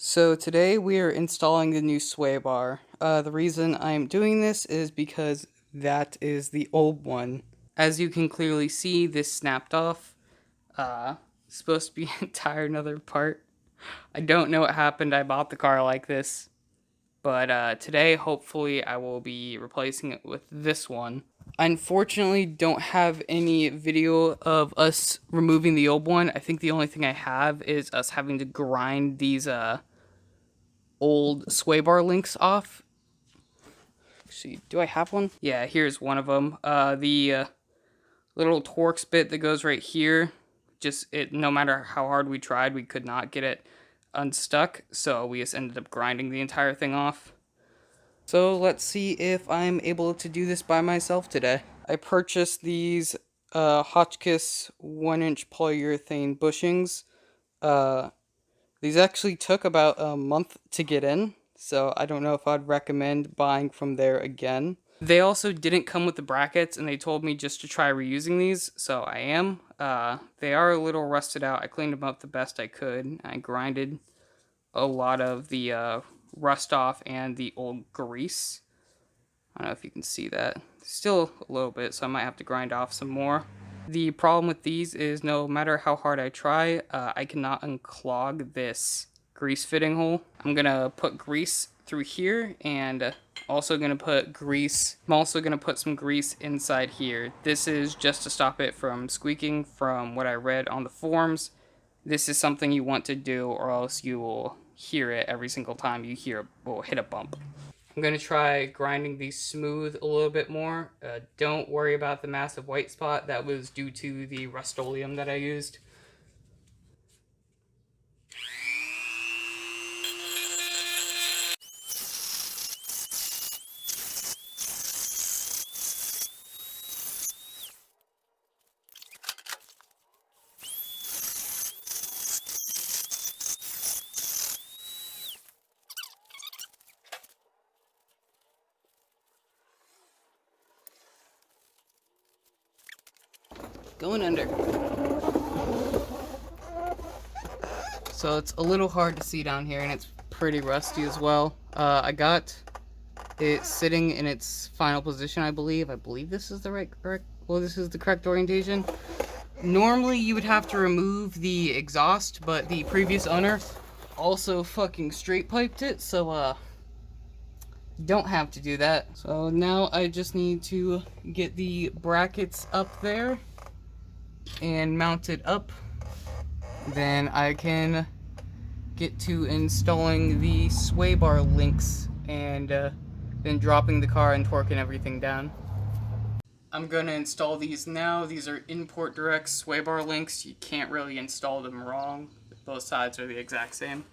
So today we are installing the new sway bar. The reason I'm doing this is because that is the old one. As you can clearly see, this snapped off. Uh, Supposed to be an entire another part. I don't know what happened. I bought the car like this. But today, hopefully, I will be replacing it with this one. I unfortunately don't have any video of us removing the old one. I think the only thing I have is us having to grind these old sway bar links off. Actually, do I have one? Yeah, here's one of them. The little Torx bit that goes right here, no matter how hard we tried, we could not get it unstuck, so we just ended up grinding the entire thing off. So let's see if I'm able to do this by myself today. I purchased these Hotchkis 1-inch polyurethane bushings. These actually took about a month to get in, so I don't know if I'd recommend buying from there again. They also didn't come with the brackets, and they told me just to try reusing these, so I am. They are a little rusted out. I cleaned them up the best I could. I grinded a lot of the rust off and the old grease. I don't know if you can see that. Still a little bit, so I might have to grind off some more. The problem with these is no matter how hard I try, I cannot unclog this grease fitting hole. I'm gonna put grease through here and also gonna put grease. I'm also gonna put some grease inside here. This is just to stop it from squeaking from what I read on the forums. This is something you want to do or else you will hear it every single time you hit a bump. I'm going to try grinding these smooth a little bit more. Don't worry about the massive white spot. That was due to the Rust-Oleum that I used. Going under. So it's a little hard to see down here, and it's pretty rusty as well. I got it sitting in its final position, I believe. I believe this is the this is the correct orientation. Normally you would have to remove the exhaust, but the previous owner also fucking straight piped it, so don't have to do that. So now I just need to get the brackets up there and mount it up. Then I can get to installing the sway bar links and then dropping the car and torquing everything down. I'm gonna install these now. These are import direct sway bar links. You can't really install them wrong. Both sides are the exact same.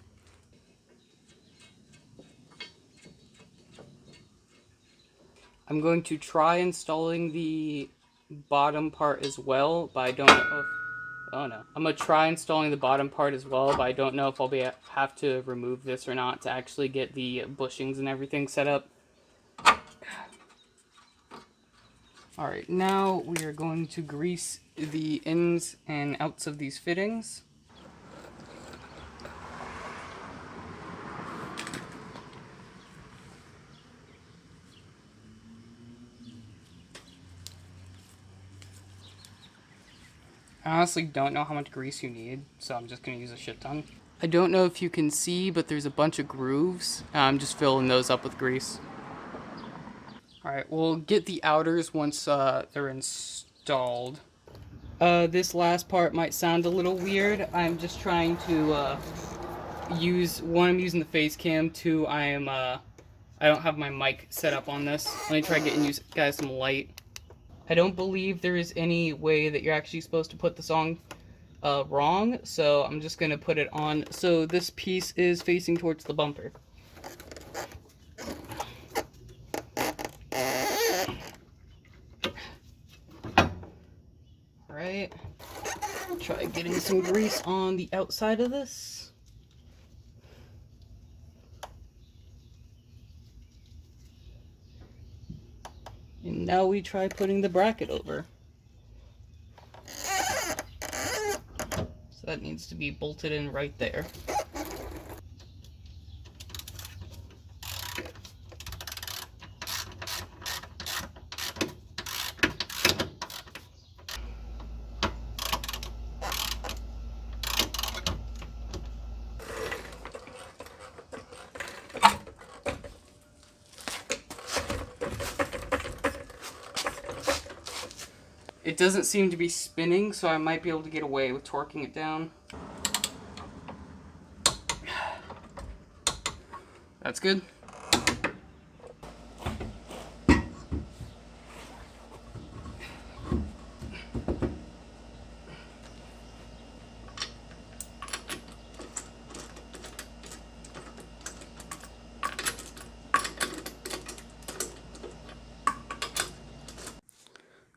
I'm going to try installing the bottom part as well, but I don't know if... Oh no. I'm going to try installing the bottom part as well, but I don't know if I'll have to remove this or not to actually get the bushings and everything set up. Alright, now we are going to grease the ins and outs of these fittings. I honestly don't know how much grease you need, so I'm just going to use a shit ton. I don't know if you can see, but there's a bunch of grooves. I'm just filling those up with grease. Alright, we'll get the outers once they're installed. This last part might sound a little weird. I'm just trying to I'm using the face cam, two, I don't have my mic set up on this. Let me try getting you guys some light. I don't believe there is any way that you're actually supposed to put the song wrong, so I'm just going to put it on. So this piece is facing towards the bumper. Alright, try getting some grease on the outside of this. And now we try putting the bracket over. So that needs to be bolted in right there. It doesn't seem to be spinning, so I might be able to get away with torquing it down. That's good.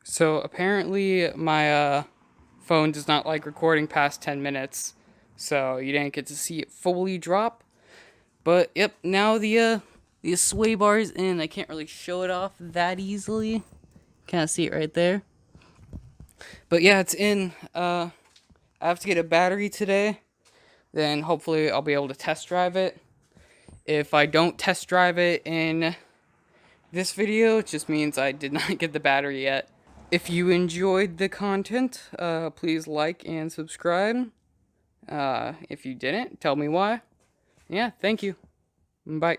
So apparently my phone does not like recording past 10 minutes, so you didn't get to see it fully drop. But yep, now the sway bar is in. I can't really show it off that easily. Kind of see it right there. But yeah, it's in. I have to get a battery today. Then hopefully I'll be able to test drive it. If I don't test drive it in this video, it just means I did not get the battery yet. If you enjoyed the content, please like and subscribe. If you didn't, tell me why. Yeah, thank you. Bye.